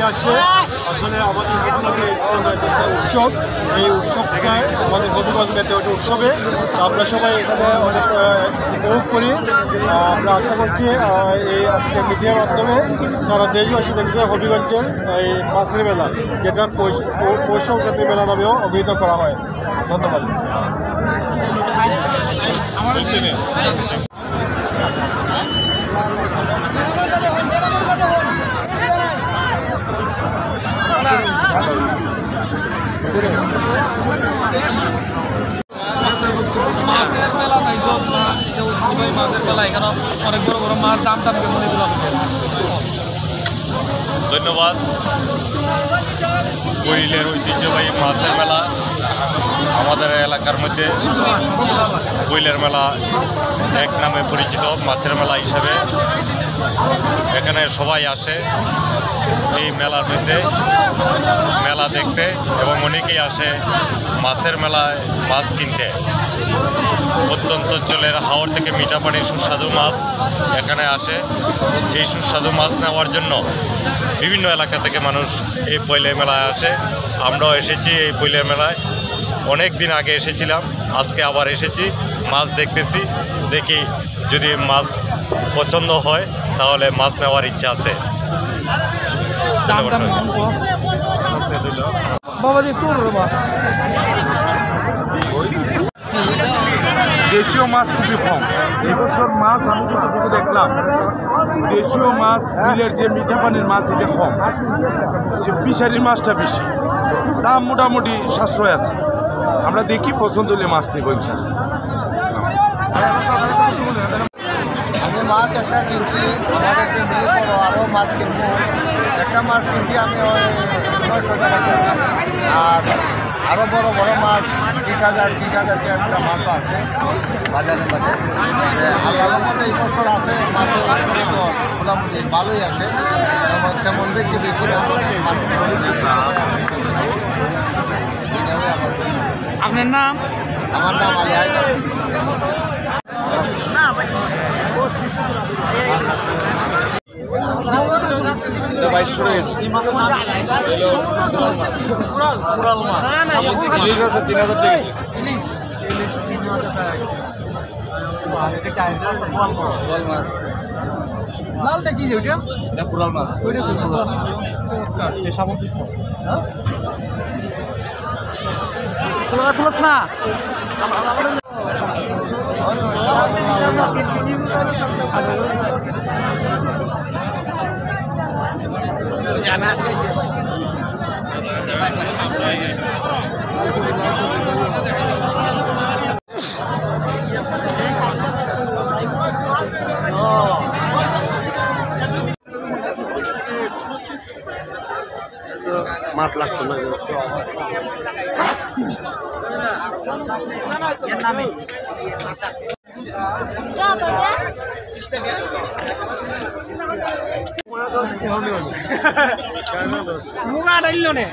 আসে আসলে আমাদের উৎসব, এই উৎসবটায় আমাদের হবিগঞ্জ মেতে ওঠে উৎসবে। আমরা সবাই এখানে অনেক উপভোগ করি। আমরা আশা করছি এই আজকের মিডিয়ার মাধ্যমে সারা দেশবাসী দেখবে হবিগঞ্জের এই মাছের মেলা, যেটা পৌষ সংক্রান্তির মেলা নামেও অভিহিত করা হয়। ধন্যবাদ। মাছের মেলা নাই মাছের মেলা এখানে অনেক বড় বড় মাছ দাম টাম কেমন এগুলো ধন্যবাদ। কুড়িলের ঐতিহ্যবাহী মাছের মেলা আমাদের এলাকার মধ্যে কুইলের মেলা এক নামে পরিচিত মাছের মেলা হিসেবে। এখানে সবাই আসে এই মেলার মধ্যে মেলা দেখতে এবং অনেকেই আসে মাছের মেলায় মাছ কিনতে। প্রত্যন্ত অঞ্চলের হাওড় থেকে মিঠা পানির সুস্বাদু মাছ এখানে আসে। এই সুস্বাদু মাছ নেওয়ার জন্য বিভিন্ন এলাকা থেকে মানুষ এই পৈলে মেলায় আসে। আমরাও এসেছি এই পৈলে মেলায়, অনেক দিন আগে এসেছিলাম, আজকে আবার এসেছি, মাছ দেখতেছি। দেখি যদি মাছ পছন্দ হয় তাহলে মাছ নেওয়ার ইচ্ছা আছে। দেশীয় মাছ খুবই কম এবছর। মাছ আমি যতটুকু দেখলাম, দেশীয় মাছ বিলের যে মিঠা পানির মাছ এটা কম, যে ফিশারির মাছটা বেশি। দাম মোটামুটি সাশ্রয় আছে। আমরা দেখি পছন্দ হলে মাছ নেব ইনশাল্লাহ। আমি মাছ একটা কিনছি, আমার কাছে আরও মাছ কিনবো। একটা মাছ কিনছি আমি 900 টাকা করে। আর আরও বড় বড় মাছ 20,000 30,000 একটা মাছ আছে বাজারের মধ্যে। আল্লাহর মধ্যে এই বছর আছে মাছের মোটামুটি ভালোই আছে, তেমন বেশি না। আপনার নাম? আমার নাম আলী হায়দার। লালটা কি ওইটা? কুড়াল মাছ। সামুদ্রিক মাছ। তুলস না মাছ লাগতো না। মুগা ডাইল নে